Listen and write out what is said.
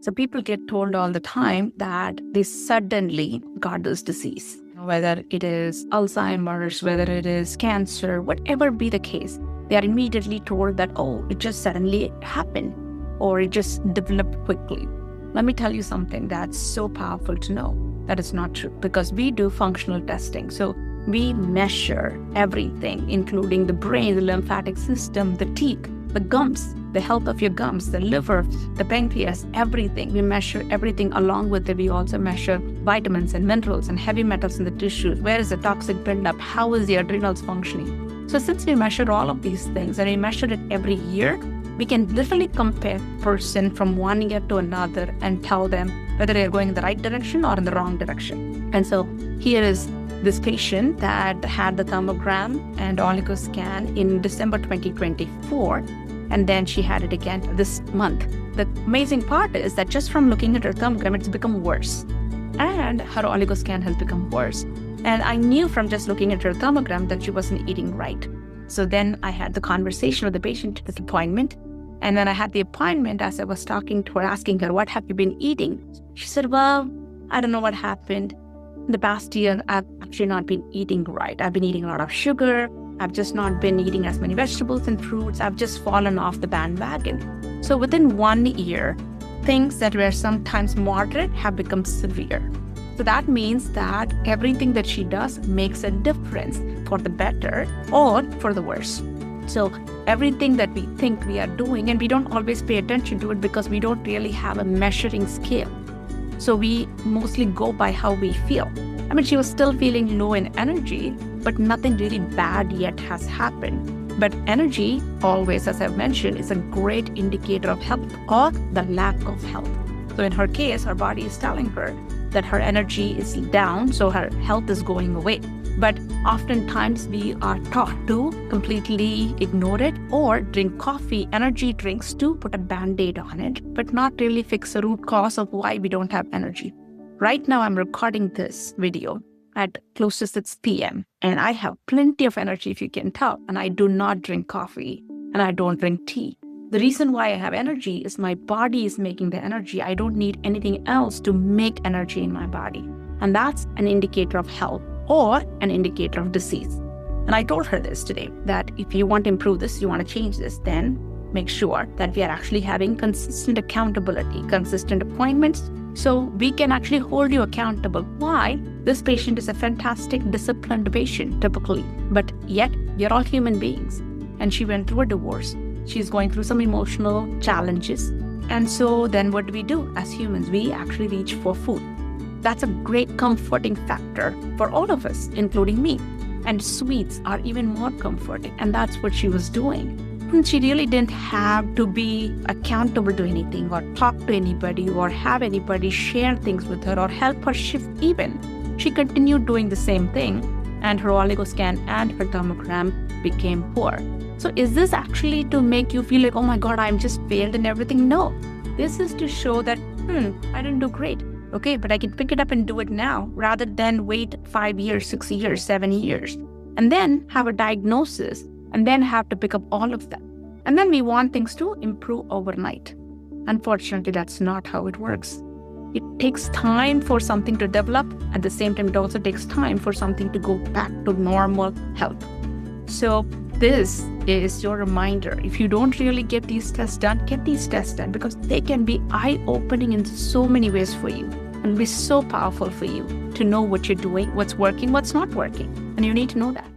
So people get told all the time that they suddenly got this disease, whether it is Alzheimer's, whether it is cancer, whatever be the case, they are immediately told that, oh, it just suddenly happened or it just developed quickly. Let me tell you something that's so powerful to know. That is not true, because we do functional testing. So we measure everything, including the brain, the lymphatic system, the teeth, the gums, the health of your gums, the liver, the pancreas, everything. We measure everything. Along with it, we also measure vitamins and minerals and heavy metals in the tissues. Where is the toxic buildup? How is the adrenals functioning? So since we measure all of these things and we measure it every year, we can literally compare person from one year to another and tell them whether they're going in the right direction or in the wrong direction. And so here is this patient that had the thermogram and oligoscan in December 2024, and then she had it again this month. The amazing part is that just from looking at her thermogram, it's become worse, and her oligoscan has become worse. And I knew from just looking at her thermogram that she wasn't eating right. So then I had the conversation with the patient at the appointment. And then I had the appointment as I was talking to her, asking her, what have you been eating? She said, well, I don't know what happened. In the past year, I've actually not been eating right. I've been eating a lot of sugar. I've just not been eating as many vegetables and fruits. I've just fallen off the bandwagon. So within 1 year, things that were sometimes moderate have become severe. So that means that everything that she does makes a difference for the better or for the worse. So everything that we think we are doing, and we don't always pay attention to it because we don't really have a measuring scale. So we mostly go by how we feel. I mean, she was still feeling low in energy, but nothing really bad yet has happened. But energy, always, as I've mentioned, is a great indicator of health or the lack of health. So in her case, her body is telling her that her energy is down, so her health is going away. But oftentimes we are taught to completely ignore it or drink coffee, energy drinks to put a band-aid on it, but not really fix the root cause of why we don't have energy. Right now, I'm recording this video at close to 6 p.m. and I have plenty of energy, if you can tell, and I do not drink coffee and I don't drink tea. The reason why I have energy is my body is making the energy. I don't need anything else to make energy in my body. And that's an indicator of health or an indicator of disease. And I told her this today, that if you want to improve this, you want to change this, then make sure that we are actually having consistent accountability, consistent appointments, so we can actually hold you accountable. Why? This patient is a fantastic, disciplined patient, typically, but yet we are all human beings. And she went through a divorce. She's going through some emotional challenges. And so then what do we do as humans? We actually reach for food. That's a great comforting factor for all of us, including me. And sweets are even more comforting. And that's what she was doing. And she really didn't have to be accountable to anything or talk to anybody or have anybody share things with her or help her shift even. She continued doing the same thing, and her oligoscan and her thermogram became poor. So is this actually to make you feel like, oh my God, I'm just failed and everything? No. This is to show that, I didn't do great. Okay, but I can pick it up and do it now rather than wait 5 years, 6 years, 7 years, and then have a diagnosis and then have to pick up all of that. And then we want things to improve overnight. Unfortunately, that's not how it works. It takes time for something to develop. At the same time, it also takes time for something to go back to normal health. So this is your reminder. If you don't really get these tests done, get these tests done, because they can be eye-opening in so many ways for you and be so powerful for you to know what you're doing, what's working, what's not working. And you need to know that.